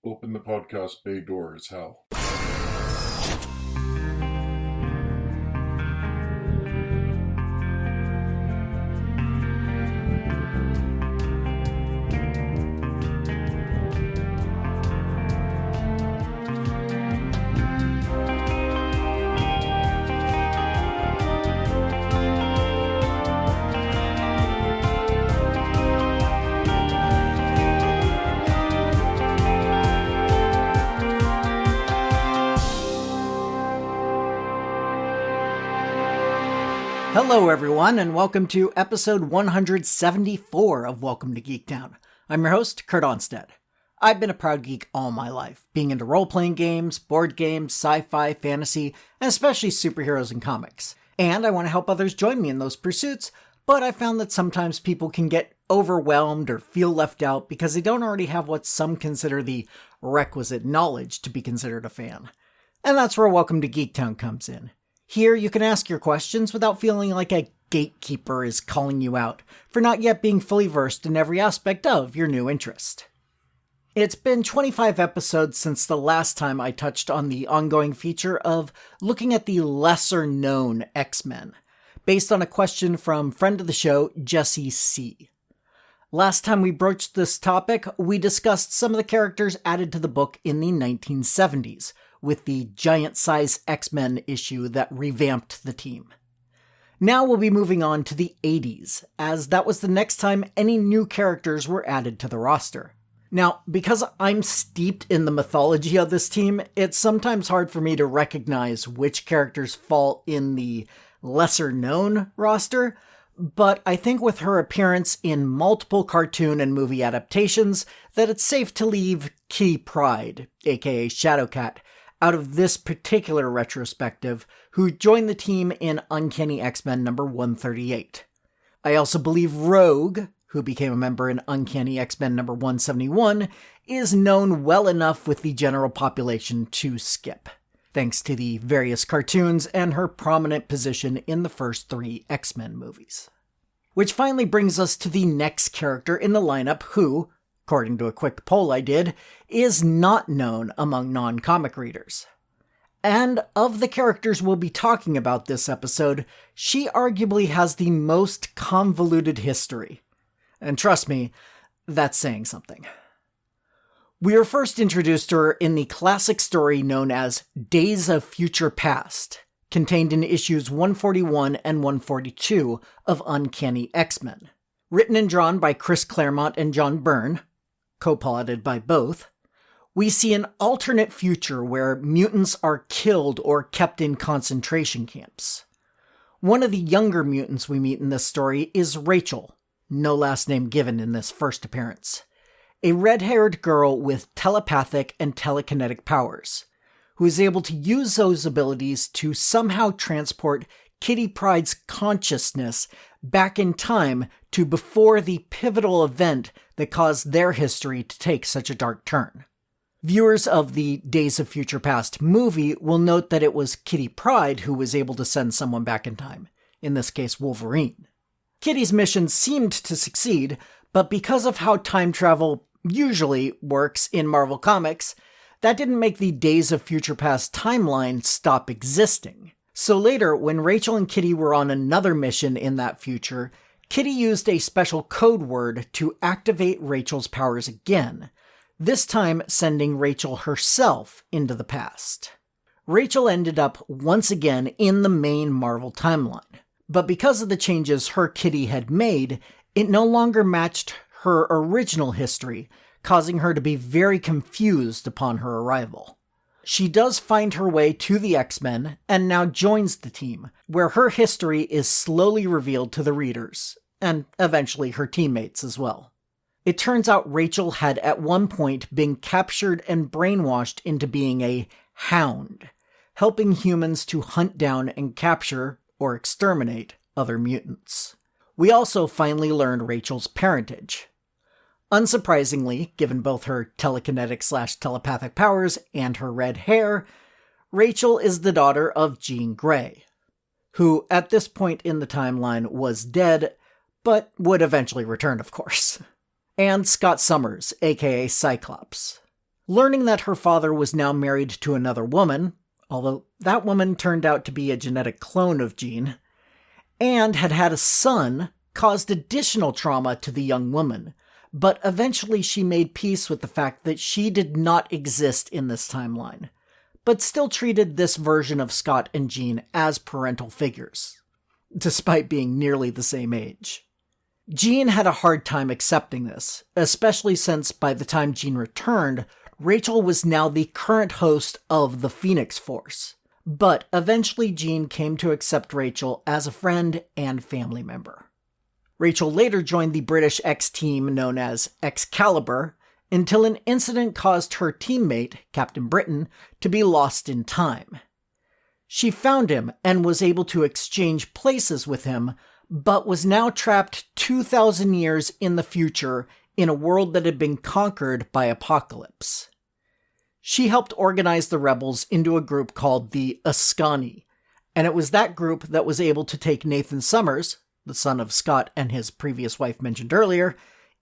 Open the podcast bay doors, Hal. Hello everyone, and welcome to episode 174 of Welcome to Geektown. I'm your host, Kurt Onstead. I've been a proud geek all my life, being into role-playing games, board games, sci-fi, fantasy, and especially superheroes and comics. And I want to help others join me in those pursuits, but I found that sometimes people can get overwhelmed or feel left out because they don't already have what some consider the requisite knowledge to be considered a fan. And that's where Welcome to Geektown comes in. Here, you can ask your questions without feeling like a gatekeeper is calling you out for not yet being fully versed in every aspect of your new interest. It's been 25 episodes since the last time I touched on the ongoing feature of looking at the lesser-known X-Men, based on a question from friend of the show, Jesse C. Last time we broached this topic, we discussed some of the characters added to the book in the 1970s, with the giant-size X-Men issue that revamped the team. Now we'll be moving on to the 80s, as that was the next time any new characters were added to the roster. Now, because I'm steeped in the mythology of this team, it's sometimes hard for me to recognize which characters fall in the lesser-known roster, but I think with her appearance in multiple cartoon and movie adaptations, that it's safe to leave Kitty Pryde, aka Shadowcat, out of this particular retrospective, who joined the team in Uncanny X-Men number 138. I also believe Rogue, who became a member in Uncanny X-Men number 171, is known well enough with the general population to skip, thanks to the various cartoons and her prominent position in the first 3 X-Men movies. Which finally brings us to the next character in the lineup who, according to a quick poll I did, is not known among non-comic readers. And of the characters we'll be talking about this episode, she arguably has the most convoluted history. And trust me, that's saying something. We were first introduced to her in the classic story known as Days of Future Past, contained in issues 141 and 142 of Uncanny X-Men. Written and drawn by Chris Claremont and John Byrne, co-piloted by both, we see an alternate future where mutants are killed or kept in concentration camps. One of the younger mutants we meet in this story is Rachel, no last name given in this first appearance, a red-haired girl with telepathic and telekinetic powers, who is able to use those abilities to somehow transport Kitty Pryde's consciousness back in time to before the pivotal event that caused their history to take such a dark turn. Viewers of the Days of Future Past movie will note that it was Kitty Pryde who was able to send someone back in time, in this case Wolverine. Kitty's mission seemed to succeed, but because of how time travel usually works in Marvel Comics, that didn't make the Days of Future Past timeline stop existing. So later, when Rachel and Kitty were on another mission in that future, Kitty used a special code word to activate Rachel's powers again, this time sending Rachel herself into the past. Rachel ended up once again in the main Marvel timeline, but because of the changes her Kitty had made, it no longer matched her original history, causing her to be very confused upon her arrival. She does find her way to the X-Men and now joins the team, where her history is slowly revealed to the readers, and eventually her teammates as well. It turns out Rachel had at one point been captured and brainwashed into being a hound, helping humans to hunt down and capture, or exterminate, other mutants. We also finally learned Rachel's parentage. Unsurprisingly, given both her telekinetic/telepathic powers and her red hair, Rachel is the daughter of Jean Grey, who at this point in the timeline was dead, but would eventually return, of course. And Scott Summers, aka Cyclops. Learning that her father was now married to another woman, although that woman turned out to be a genetic clone of Jean, and had had a son, caused additional trauma to the young woman, but eventually she made peace with the fact that she did not exist in this timeline, but still treated this version of Scott and Jean as parental figures, despite being nearly the same age. Jean had a hard time accepting this, especially since by the time Jean returned, Rachel was now the current host of the Phoenix Force. But eventually Jean came to accept Rachel as a friend and family member. Rachel later joined the British X-team known as Excalibur until an incident caused her teammate, Captain Britain, to be lost in time. She found him and was able to exchange places with him, but was now trapped 2,000 years in the future in a world that had been conquered by Apocalypse. She helped organize the rebels into a group called the Ascani, and it was that group that was able to take Nathan Summers, the son of Scott and his previous wife mentioned earlier,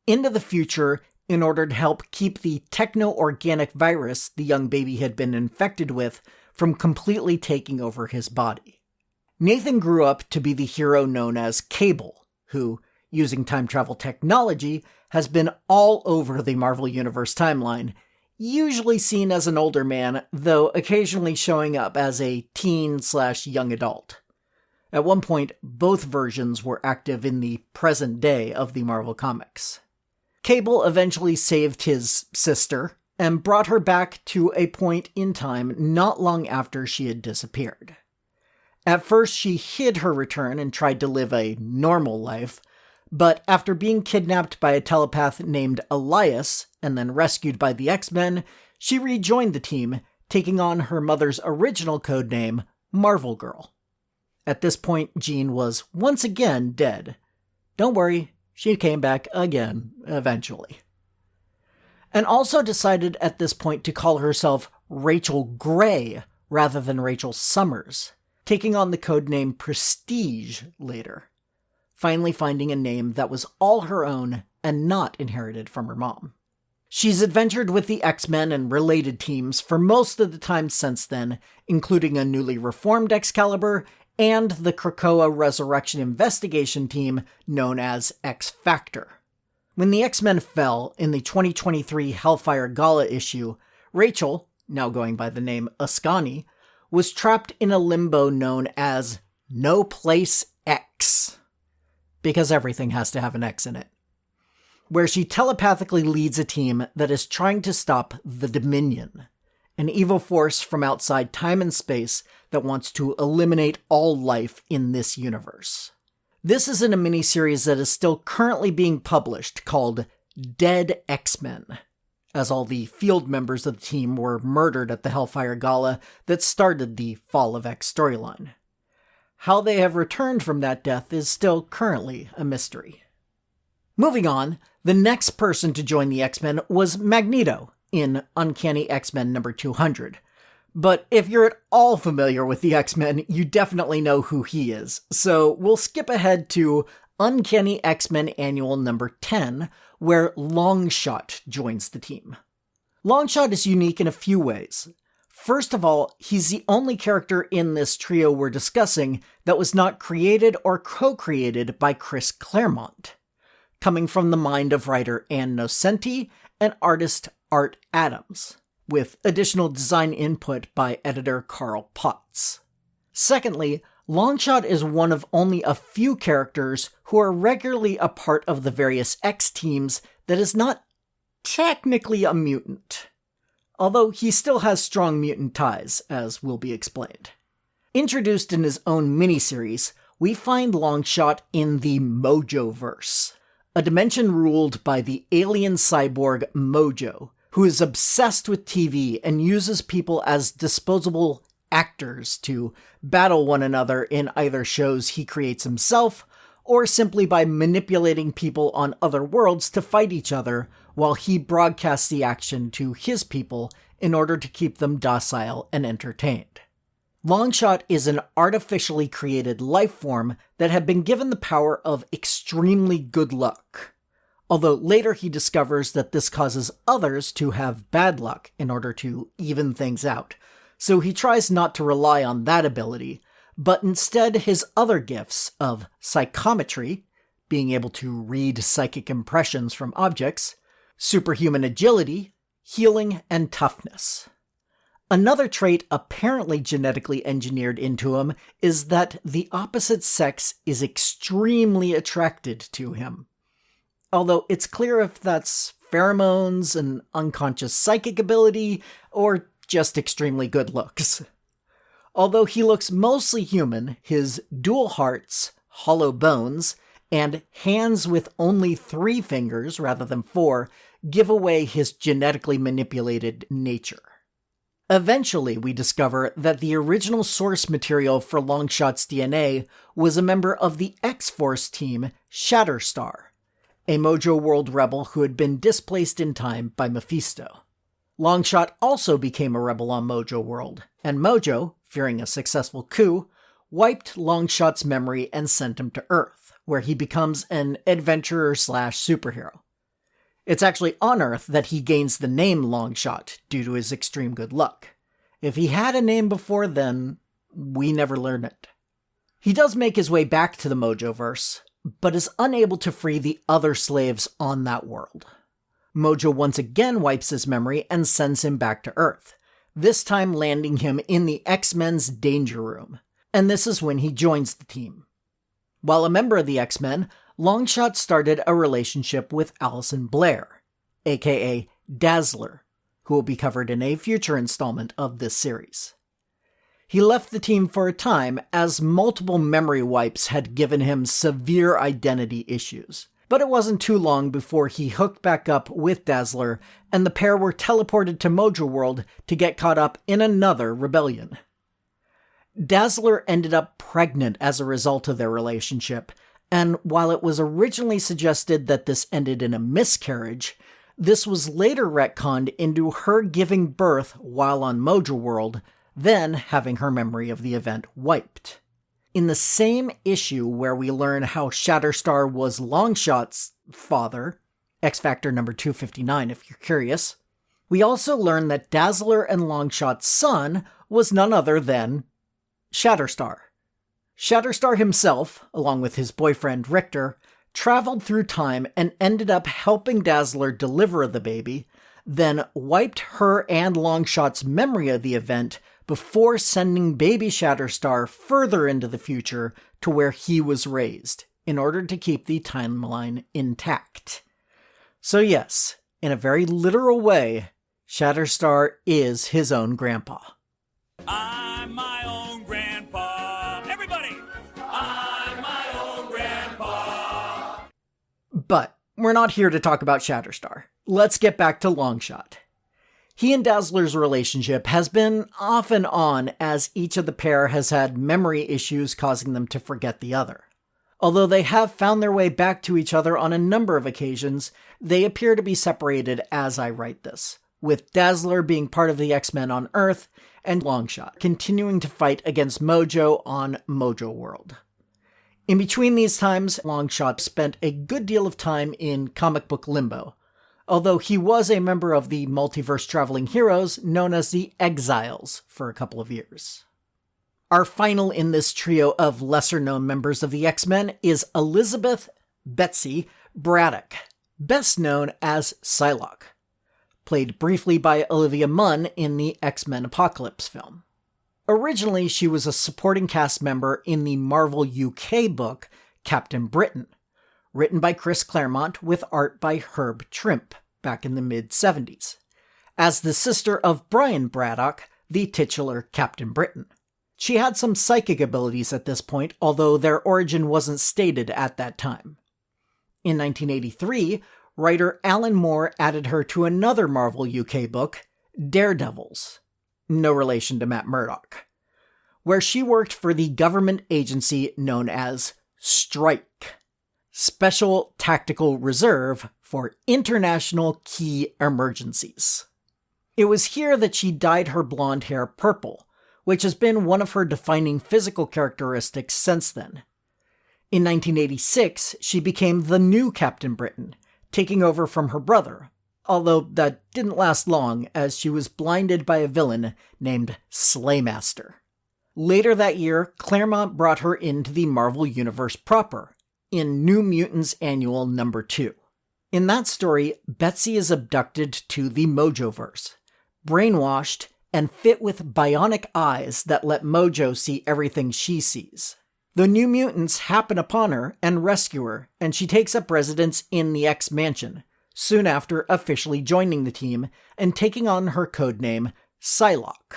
into the future in order to help keep the techno-organic virus the young baby had been infected with from completely taking over his body. Nathan grew up to be the hero known as Cable, who, using time travel technology, has been all over the Marvel Universe timeline, usually seen as an older man, though occasionally showing up as a teen/young adult. At one point, both versions were active in the present day of the Marvel Comics. Cable eventually saved his sister and brought her back to a point in time not long after she had disappeared. At first, she hid her return and tried to live a normal life, but after being kidnapped by a telepath named Elias and then rescued by the X-Men, she rejoined the team, taking on her mother's original codename, Marvel Girl. At this point, Jean was once again dead. Don't worry, she came back again, eventually. And also decided at this point to call herself Rachel Gray rather than Rachel Summers, taking on the codename Prestige later, finally finding a name that was all her own and not inherited from her mom. She's adventured with the X-Men and related teams for most of the time since then, including a newly reformed Excalibur and the Krakoa Resurrection Investigation Team known as X-Factor. When the X-Men fell in the 2023 Hellfire Gala issue, Rachel, now going by the name Ascani, was trapped in a limbo known as No Place X, because everything has to have an X in it, where she telepathically leads a team that is trying to stop the Dominion, an evil force from outside time and space that wants to eliminate all life in this universe. This is in a miniseries that is still currently being published called Dead X-Men, as all the field members of the team were murdered at the Hellfire Gala that started the Fall of X storyline. How they have returned from that death is still currently a mystery. Moving on, the next person to join the X-Men was Magneto in Uncanny X-Men number 200. But if you're at all familiar with the X-Men, you definitely know who he is. So we'll skip ahead to Uncanny X-Men Annual number 10, where Longshot joins the team. Longshot is unique in a few ways. First of all, he's the only character in this trio we're discussing that was not created or co-created by Chris Claremont, coming from the mind of writer Ann Nocenti and artist Art Adams, with additional design input by editor Carl Potts. Secondly, Longshot is one of only a few characters who are regularly a part of the various X teams that is not technically a mutant, although he still has strong mutant ties, as will be explained. Introduced in his own miniseries, we find Longshot in the Mojoverse, a dimension ruled by the alien cyborg Mojo, who is obsessed with TV and uses people as disposable actors to battle one another in either shows he creates himself, or simply by manipulating people on other worlds to fight each other while he broadcasts the action to his people in order to keep them docile and entertained. Longshot is an artificially created life form that had been given the power of extremely good luck, although later he discovers that this causes others to have bad luck in order to even things out, so he tries not to rely on that ability, but instead his other gifts of psychometry, being able to read psychic impressions from objects, superhuman agility, healing, and toughness. Another trait apparently genetically engineered into him is that the opposite sex is extremely attracted to him. Although it's clear if that's pheromones, an unconscious psychic ability, or just extremely good looks. Although he looks mostly human, his dual hearts, hollow bones, and hands with only 3 fingers rather than 4 give away his genetically manipulated nature. Eventually, we discover that the original source material for Longshot's DNA was a member of the X-Force team, Shatterstar, a Mojo World rebel who had been displaced in time by Mephisto. Longshot also became a rebel on Mojo World, and Mojo, fearing a successful coup, wiped Longshot's memory and sent him to Earth, where he becomes an adventurer/superhero. It's actually on Earth that he gains the name Longshot due to his extreme good luck. If he had a name before then, we never learn it. He does make his way back to the Mojoverse, but is unable to free the other slaves on that world. Mojo once again wipes his memory and sends him back to Earth, this time landing him in the X-Men's Danger Room, and this is when he joins the team. While a member of the X-Men, Longshot started a relationship with Allison Blair, aka Dazzler, who will be covered in a future installment of this series. He left the team for a time as multiple memory wipes had given him severe identity issues, but it wasn't too long before he hooked back up with Dazzler and the pair were teleported to Mojo World to get caught up in another rebellion. Dazzler ended up pregnant as a result of their relationship, and while it was originally suggested that this ended in a miscarriage, this was later retconned into her giving birth while on Mojo World, then having her memory of the event wiped. In the same issue where we learn how Shatterstar was Longshot's father, X-Factor number 259 if you're curious, we also learn that Dazzler and Longshot's son was none other than Shatterstar. Shatterstar himself, along with his boyfriend Richter, traveled through time and ended up helping Dazzler deliver the baby, then wiped her and Longshot's memory of the event before sending baby Shatterstar further into the future to where he was raised, in order to keep the timeline intact. So yes, in a very literal way, Shatterstar is his own grandpa. I'm my own grandpa. Everybody! I'm my own grandpa. But we're not here to talk about Shatterstar. Let's get back to Longshot. He and Dazzler's relationship has been off and on as each of the pair has had memory issues causing them to forget the other. Although they have found their way back to each other on a number of occasions, they appear to be separated as I write this, with Dazzler being part of the X-Men on Earth and Longshot continuing to fight against Mojo on Mojo World. In between these times, Longshot spent a good deal of time in comic book limbo, although he was a member of the multiverse traveling heroes known as the Exiles for a couple of years. Our final in this trio of lesser-known members of the X-Men is Elizabeth Betsy Braddock, best known as Psylocke, played briefly by Olivia Munn in the X-Men Apocalypse film. Originally, she was a supporting cast member in the Marvel UK book Captain Britain, written by Chris Claremont with art by Herb Trimpe back in the mid-70s, as the sister of Brian Braddock, the titular Captain Britain. She had some psychic abilities at this point, although their origin wasn't stated at that time. In 1983, writer Alan Moore added her to another Marvel UK book, Daredevils, no relation to Matt Murdock, where she worked for the government agency known as Strike, Special Tactical Reserve for International Key Emergencies. It was here that she dyed her blonde hair purple, which has been one of her defining physical characteristics since then. In 1986, she became the new Captain Britain, taking over from her brother, although that didn't last long as she was blinded by a villain named Slaymaster. Later that year, Claremont brought her into the Marvel Universe proper, in New Mutants Annual number 2. In that story, Betsy is abducted to the Mojoverse, brainwashed, and fit with bionic eyes that let Mojo see everything she sees. The New Mutants happen upon her and rescue her, and she takes up residence in the X-Mansion, soon after officially joining the team and taking on her codename Psylocke.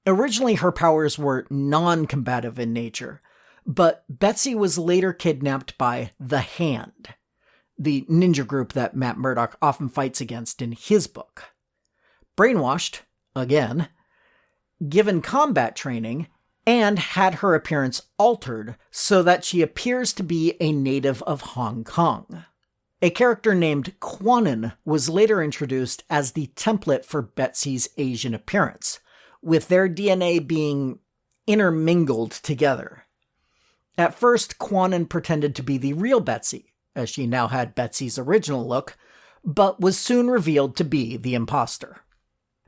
Originally, her powers were non-combative in nature, but Betsy was later kidnapped by the Hand, the ninja group that Matt Murdock often fights against in his book. Brainwashed, again, given combat training, and had her appearance altered so that she appears to be a native of Hong Kong. A character named Quanon was later introduced as the template for Betsy's Asian appearance, with their DNA being intermingled together. At first, Quanon pretended to be the real Betsy, as she now had Betsy's original look, but was soon revealed to be the imposter.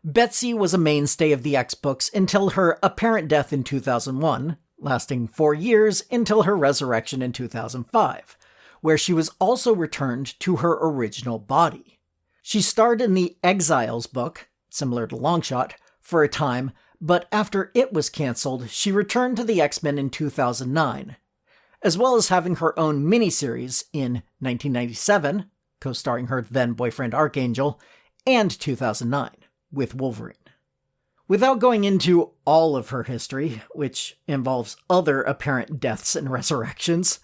Betsy was a mainstay of the X-Books until her apparent death in 2001, lasting 4 years until her resurrection in 2005, where she was also returned to her original body. She starred in the Exiles book, similar to Longshot, for a time, but after it was cancelled, she returned to the X-Men in 2009, as well as having her own miniseries in 1997, co-starring her then-boyfriend Archangel, and 2009, with Wolverine. Without going into all of her history, which involves other apparent deaths and resurrections,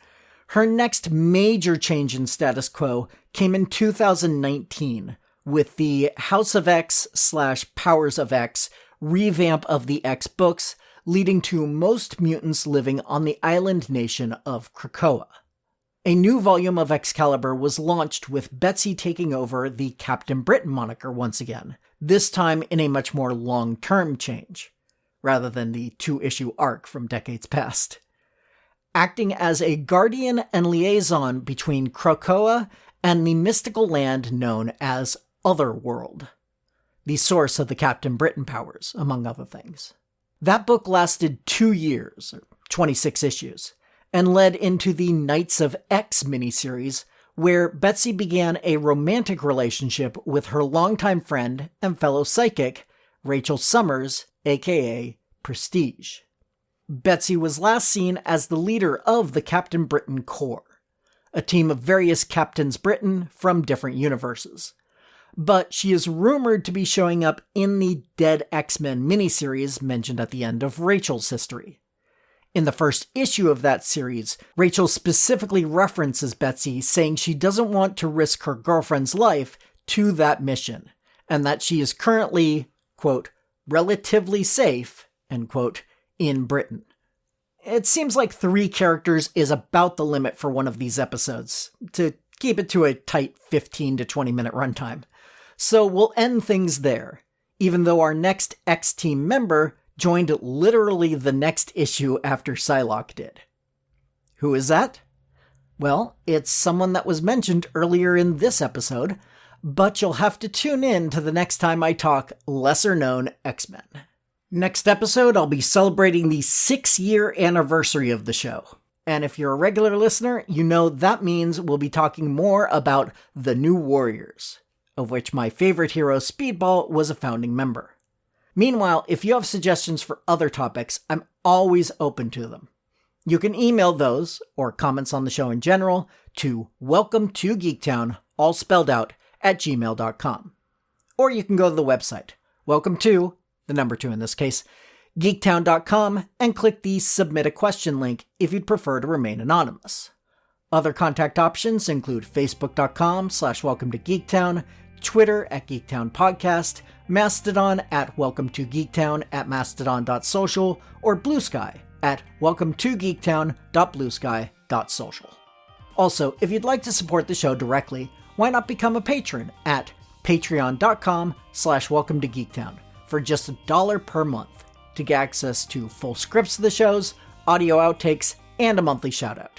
her next major change in status quo came in 2019 with the House of X/Powers of X revamp of the X-Books, leading to most mutants living on the island nation of Krakoa. A new volume of Excalibur was launched with Betsy taking over the Captain Britain moniker once again, this time in a much more long-term change, rather than the 2-issue arc from decades past. Acting as a guardian and liaison between Krakoa and the mystical land known as Otherworld, the source of the Captain Britain powers, among other things. That book lasted 2 years, or 26 issues, and led into the Knights of X miniseries, where Betsy began a romantic relationship with her longtime friend and fellow psychic, Rachel Summers, aka Prestige. Betsy was last seen as the leader of the Captain Britain Corps, a team of various Captains Britain from different universes. But she is rumored to be showing up in the Dead X-Men miniseries mentioned at the end of Rachel's history. In the first issue of that series, Rachel specifically references Betsy, saying she doesn't want to risk her girlfriend's life to that mission, and that she is currently, quote, relatively safe, end quote, in Britain. It seems like 3 characters is about the limit for one of these episodes, to keep it to a tight 15 to 20 minute runtime. So we'll end things there, even though our next X-Team member joined literally the next issue after Psylocke did. Who is that? Well, it's someone that was mentioned earlier in this episode, but you'll have to tune in to the next time I talk lesser-known X-Men. Next episode, I'll be celebrating the 6-year anniversary of the show. And if you're a regular listener, you know that means we'll be talking more about the New Warriors, of which my favorite hero, Speedball, was a founding member. Meanwhile, if you have suggestions for other topics, I'm always open to them. You can email those, or comments on the show in general, to welcome2geektown, all spelled out, @gmail.com. Or you can go to the website, welcome to, the number 2 in this case, geektown.com, and click the Submit a Question link if you'd prefer to remain anonymous. Other contact options include facebook.com/welcome-to-geektown, Twitter @geektownpodcast, Mastodon @welcome-to-geektown @mastodon.social, or Blue Sky @welcome-to-geektown.bluesky.social. Also, if you'd like to support the show directly, why not become a patron at patreon.com/welcome-to-geektown for just $1 per month to get access to full scripts of the shows, audio outtakes, and a monthly shoutout.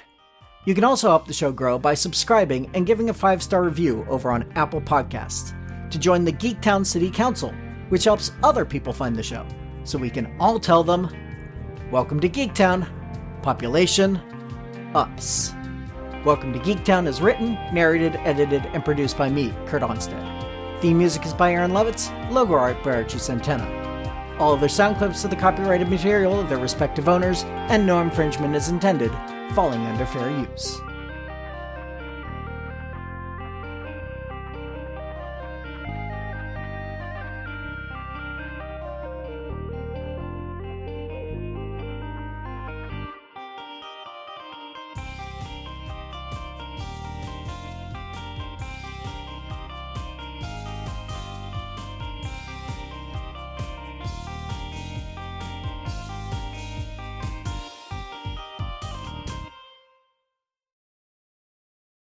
You can also help the show grow by subscribing and giving a 5-star review over on Apple Podcasts to join the Geektown City Council, which helps other people find the show, so we can all tell them, welcome to Geektown, population, us. Welcome to Geektown is written, narrated, edited, and produced by me, Kurt Onstead. Theme music is by Aaron Levitz, logo art by Archie Santana. All other sound clips of the copyrighted material of their respective owners, and no infringement is intended, falling under fair use.